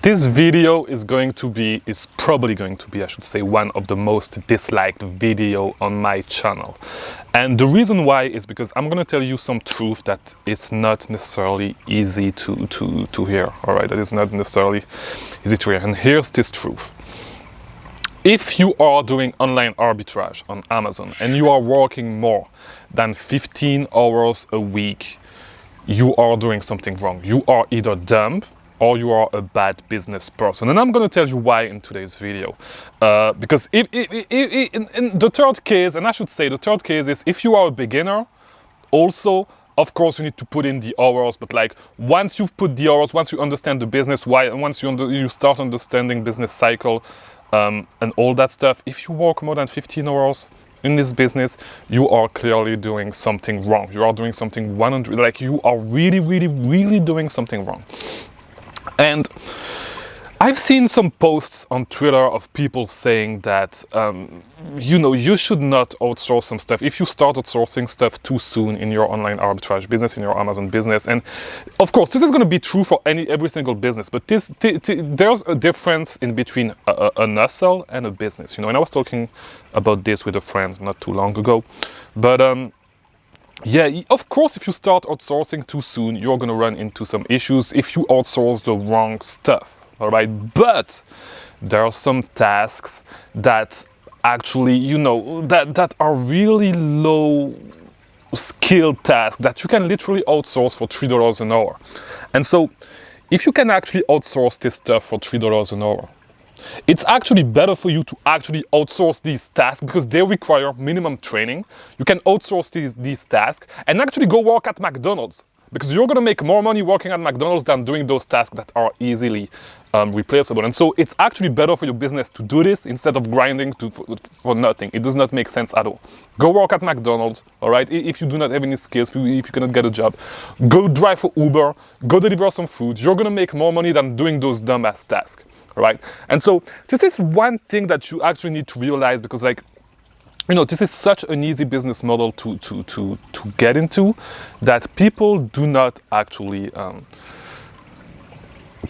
This video is probably going to be, I should say, one of the most disliked video on my channel. And the reason why is because I'm going to tell you some truth that is not necessarily easy to hear, all right? That is not necessarily easy to hear. And here's this truth. If you are doing online arbitrage on Amazon and you are working more than 15 hours a week, you are doing something wrong. You are either dumb or you are a bad business person. And I'm going to tell you why in today's video. Because in the third case, and I should say the third case is if you are a beginner, also, of course, you need to put in the hours. But like once you've put the hours, once you understand the business, once you start understanding business cycle and all that stuff, if you work more than 15 hours in this business, you are clearly doing something wrong. You are doing something 100, like you are really doing something wrong. And I've seen some posts on Twitter of people saying that, you should not outsource some stuff. If you start outsourcing stuff too soon in your online arbitrage business, in your Amazon business, and of course, this is going to be true for every single business, but there's a difference in between a Nestle and a business, and I was talking about this with a friend not too long ago, but yeah, of course, if you start outsourcing too soon, you're going to run into some issues if you outsource the wrong stuff, all right? But there are some tasks that actually, that are really low skill tasks that you can literally outsource for $3 an hour. And so if you can actually outsource this stuff for $3 an hour, it's actually better for you to actually outsource these tasks because they require minimum training. You can outsource these tasks and actually go work at McDonald's because you're going to make more money working at McDonald's than doing those tasks that are easily replaceable. And so it's actually better for your business to do this instead of grinding for nothing. It does not make sense at all. Go work at McDonald's, all right? If you do not have any skills, if you cannot get a job, go drive for Uber, go deliver some food. You're going to make more money than doing those dumbass tasks. Right? And so this is one thing that you actually need to realize because this is such an easy business model to get into that people do not actually,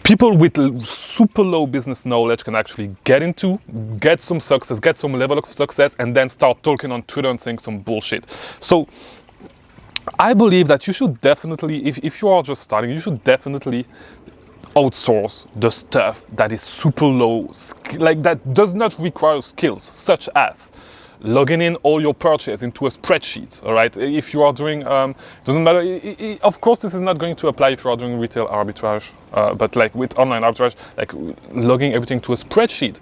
people with super low business knowledge can actually get some success, get some level of success, and then start talking on Twitter and saying some bullshit. So I believe that you should definitely, if you are just starting, you should definitely outsource the stuff that is super low, like that does not require skills, such as logging in all your purchase into a spreadsheet, all right? If you are doing, doesn't matter, of course this is not going to apply if you are doing retail arbitrage, but like with online arbitrage, like logging everything to a spreadsheet,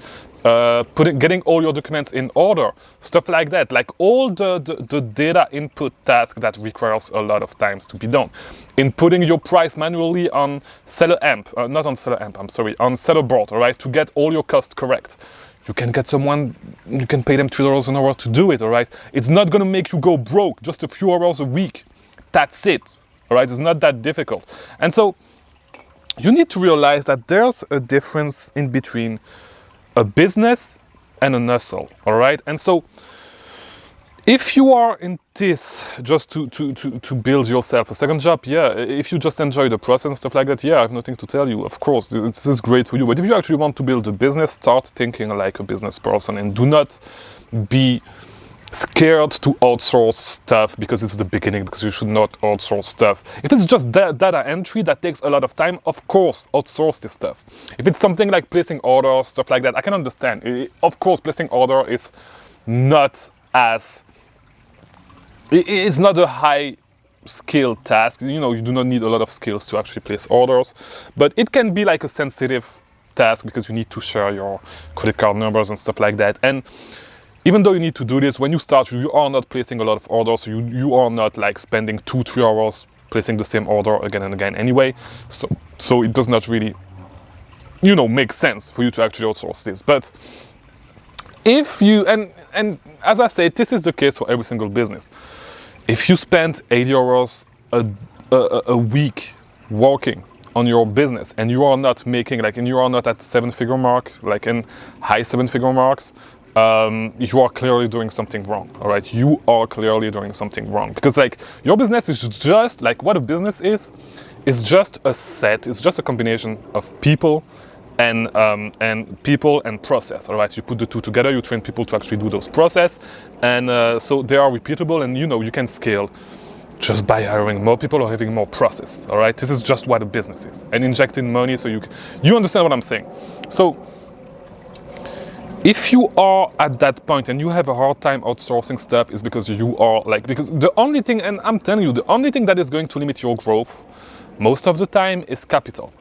getting all your documents in order, stuff like that, like all the data input task that requires a lot of times to be done. Inputting your price manually on Seller Amp, not on Seller Amp, I'm sorry, on Seller Board, all right, to get all your costs correct. You can get someone, you can pay them $3 an hour to do it, all right? It's not gonna make you go broke, just a few hours a week. That's it, all right? It's not that difficult. And so you need to realize that there's a difference in between a business and a Nestle, all right? And so if you are in this just to build yourself a second job, yeah, if you just enjoy the process and stuff like that, yeah, I have nothing to tell you. Of course, this is great for you. But if you actually want to build a business, start thinking like a business person and do not be scared to outsource stuff because it's the beginning, because you should not outsource stuff. If it's just data entry that takes a lot of time, of course, outsource this stuff. If it's something like placing orders, stuff like that, I can understand. Of course, placing order is not as, it's not a high skill task. You do not need a lot of skills to actually place orders, but it can be like a sensitive task because you need to share your credit card numbers and stuff like that. And even though you need to do this, when you start, you are not placing a lot of orders. So you are not like spending 2-3 hours placing the same order again and again anyway. So it does not really, make sense for you to actually outsource this. But if you, and as I said, this is the case for every single business. If you spend 80 hours a week working on your business and you are not making, and you are not at 7-figure mark, like in high 7-figure marks, you are clearly doing something wrong, all right? You are clearly doing something wrong because your business is just what a business is just a set, it's just a combination of people and people and process. All right, you put the two together, you train people to actually do those process, and so they are repeatable, and you can scale just by hiring more people or having more process. All right, this is just what a business is, and injecting money. So you understand what I'm saying. So if you are at that point and you have a hard time outsourcing stuff, is because you are because the only thing, and I'm telling you, the only thing that is going to limit your growth most of the time is capital.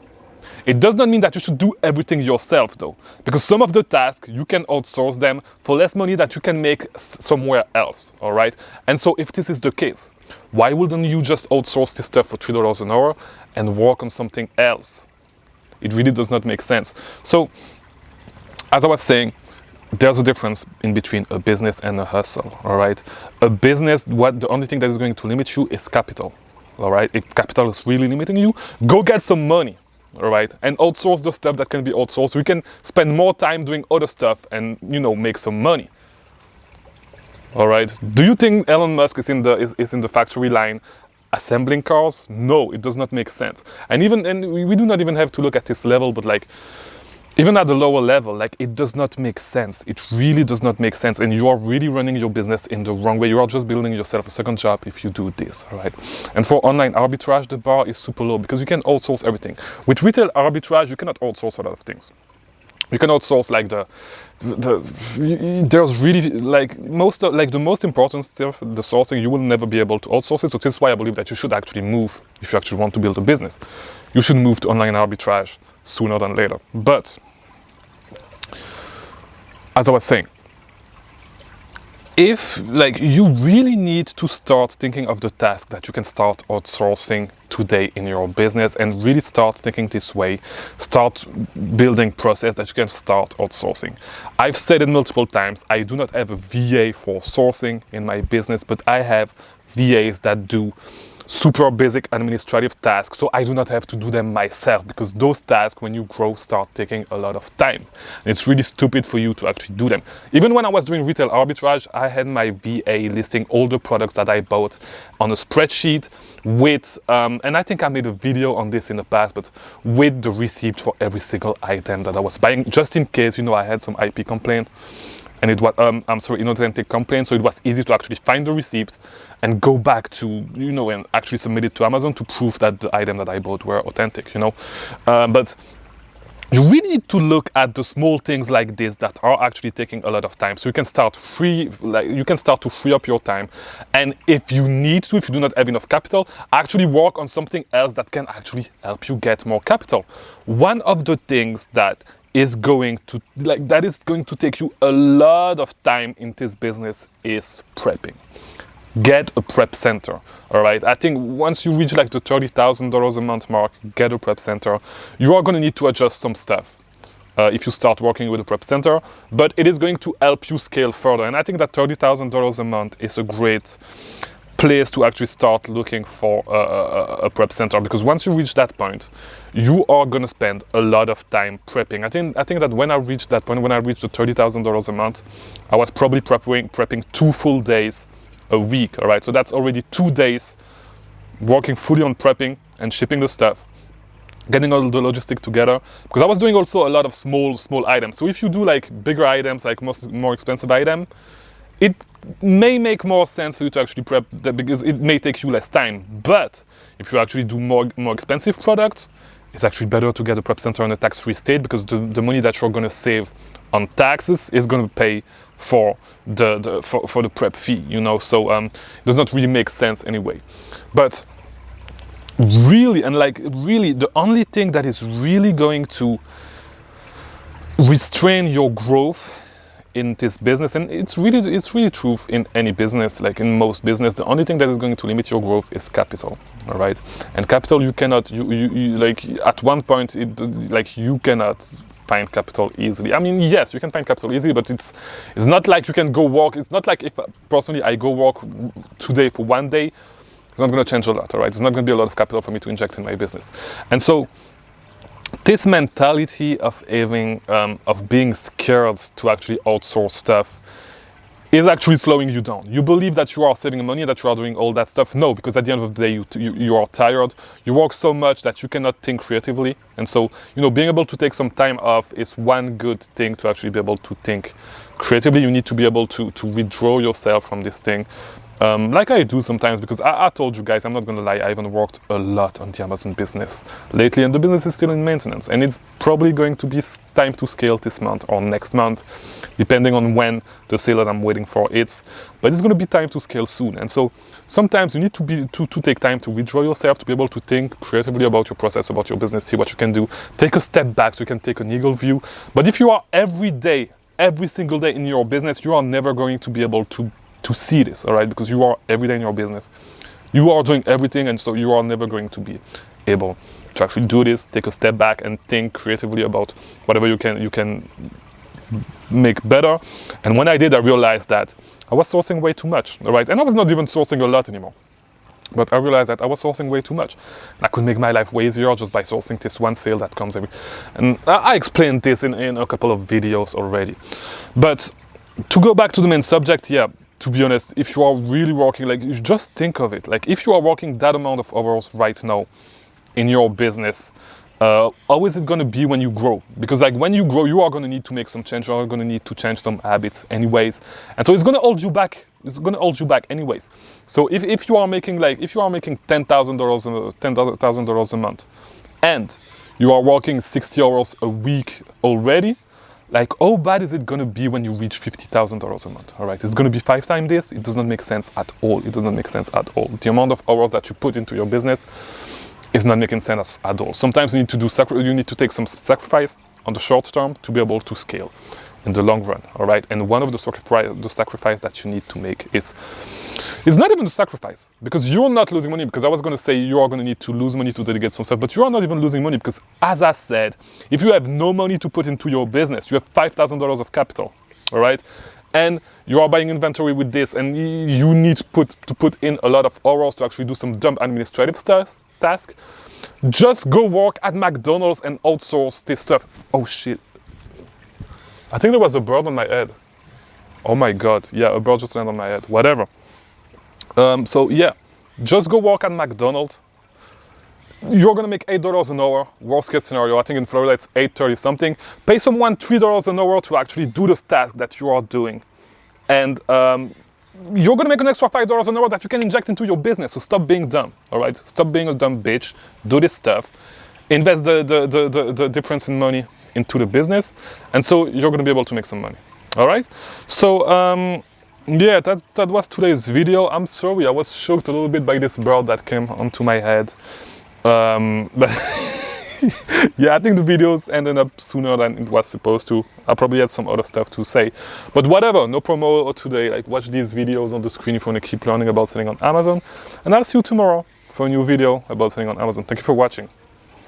It does not mean that you should do everything yourself though, because some of the tasks you can outsource them for less money that you can make somewhere else, all right? And so if this is the case, why wouldn't you just outsource this stuff for $3 an hour and work on something else? It really does not make sense. So, as I was saying, there's a difference in between a business and a hustle, all right? A business, the only thing that is going to limit you is capital, all right? If capital is really limiting you, go get some money. All right, and outsource the stuff that can be outsourced. We can spend more time doing other stuff and make some money. All right. Do you think Elon Musk is in the factory line assembling cars? No, it does not make sense. And we do not even have to look at this level, but even at the lower level, it does not make sense. It really does not make sense. And you are really running your business in the wrong way. You are just building yourself a second job if you do this, all right? And for online arbitrage, the bar is super low because you can outsource everything. With retail arbitrage, you cannot outsource a lot of things. You can outsource there's really the most important stuff, the sourcing, you will never be able to outsource it. So this is why I believe that you should actually move, if you actually want to build a business, you should move to online arbitrage sooner than later. But as I was saying, if you really need to start thinking of the task that you can start outsourcing today in your business and really start thinking this way, start building process that you can start outsourcing. I've said it multiple times, I do not have a VA for sourcing in my business, but I have VAs that do super basic administrative tasks, so I do not have to do them myself, because those tasks, when you grow, start taking a lot of time. And it's really stupid for you to actually do them. Even when I was doing retail arbitrage, I had my VA listing all the products that I bought on a spreadsheet with, and I think I made a video on this in the past, but with the receipt for every single item that I was buying, just in case, I had some IP complaint. And it was, inauthentic complaint, so it was easy to actually find the receipt and go back to, and actually submit it to Amazon to prove that the item that I bought were authentic, But you really need to look at the small things like this that are actually taking a lot of time. So you can start to free up your time. And if you do not have enough capital, actually work on something else that can actually help you get more capital. One of the things that is going to take you a lot of time in this business is prepping. Get a prep center, all right? I think once you reach the $30,000 a month mark, get a prep center. You are going to need to adjust some stuff if you start working with a prep center, but it is going to help you scale further. And I think that $30,000 a month is a great place to actually start looking for a prep center, because once you reach that point, you are going to spend a lot of time prepping. I think that when I reached that point, when I reached the $30,000 a month, I was probably prepping 2 full days a week, all right? So that's already 2 days working fully on prepping and shipping the stuff, getting all the logistics together, because I was doing also a lot of small items. So if you do bigger items, more expensive item, it may make more sense for you to actually prep that, because it may take you less time. But if you actually do more expensive products, it's actually better to get a prep center in a tax-free state, because the money that you're going to save on taxes is going to pay for the prep fee, So it does not really make sense anyway. But really, the only thing that is really going to restrain your growth in this business, and it's really true in any business, in most business, the only thing that is going to limit your growth is capital, all right? And capital, you cannot, at one point, you cannot find capital easily. I mean, yes, you can find capital easily, but it's not like you can go work. It's not like if personally I go work today for 1 day, it's not going to change a lot, all right? There's not going to be a lot of capital for me to inject in my business. And so this mentality of being scared to actually outsource stuff is actually slowing you down. You believe that you are saving money, that you are doing all that stuff. No, because at the end of the day, you are tired. You work so much that you cannot think creatively. And so, you know, being able to take some time off is one good thing to actually be able to think creatively. You need to be able to withdraw yourself from this thing. Like I do sometimes, because I told you guys, I'm not gonna lie, I even worked a lot on the Amazon business lately, and the business is still in maintenance, and it's probably going to be time to scale this month or next month, depending on when the sale that I'm waiting for is, but it's gonna be time to scale soon. And so sometimes you need to take time to withdraw yourself, to be able to think creatively about your process, about your business, see what you can do, take a step back so you can take an eagle view. But if you are every single day in your business, you are never going to be able to see this, all right? Because you are every day in your business. You are doing everything, and so you are never going to be able to actually do this, take a step back and think creatively about whatever you can make better. And when I did, I realized that I was sourcing way too much, all right? And I was not even sourcing a lot anymore. But I realized that I was sourcing way too much. I could make my life way easier just by sourcing this one sale that comes every... And I explained this in a couple of videos already. But to go back to the main subject, yeah, to be honest, if you are really working, like, you just think of it. Like, if you are working that amount of hours right now in your business, how is it going to be when you grow? Because, like, when you grow, you are going to need to make some change. You are going to need to change some habits anyways. And so it's going to hold you back. It's going to hold you back anyways. So if you are making, like, if you are making $10,000 a month, and you are working 60 hours a week already, like, how bad is it going to be when you reach $50,000 a month? All right, it's going to be 5 times this. It does not make sense at all. It does not make sense at all. The amount of hours that you put into your business is not making sense at all. Sometimes you need to take some sacrifice on the short term to be able to scale in the long run. All right, and one of the sacrifice that you need to make is not even a sacrifice, because you're not losing money. Because I was going to say you are going to need to lose money to delegate some stuff, but you are not even losing money, because as I said, if you have no money to put into your business, you have $5,000 of capital, all right, and you are buying inventory with this, and you need to put in a lot of hours to actually do some dumb administrative task. Just go work at McDonald's and outsource this stuff. Oh shit! I think there was a bird on my head. Oh my god! Yeah, a bird just landed on my head. Whatever. So yeah, just go work at McDonald's. You're gonna make $8 an hour. Worst case scenario, I think in Florida it's $8.30 something. Pay someone $3 an hour to actually do the task that you are doing, and you're gonna make an extra $5 an hour that you can inject into your business. So stop being dumb, all right? Stop being a dumb bitch. Do this stuff. Invest the difference in money into the business, and so you're gonna be able to make some money. All right? So yeah, that was today's video. I'm sorry, I was shocked a little bit by this bird that came onto my head. But yeah, I think the videos ended up sooner than it was supposed to. I probably had some other stuff to say, but whatever, no promo today. Like, watch these videos on the screen if you want to keep learning about selling on Amazon, and I'll see you tomorrow for a new video about selling on Amazon. Thank you for watching.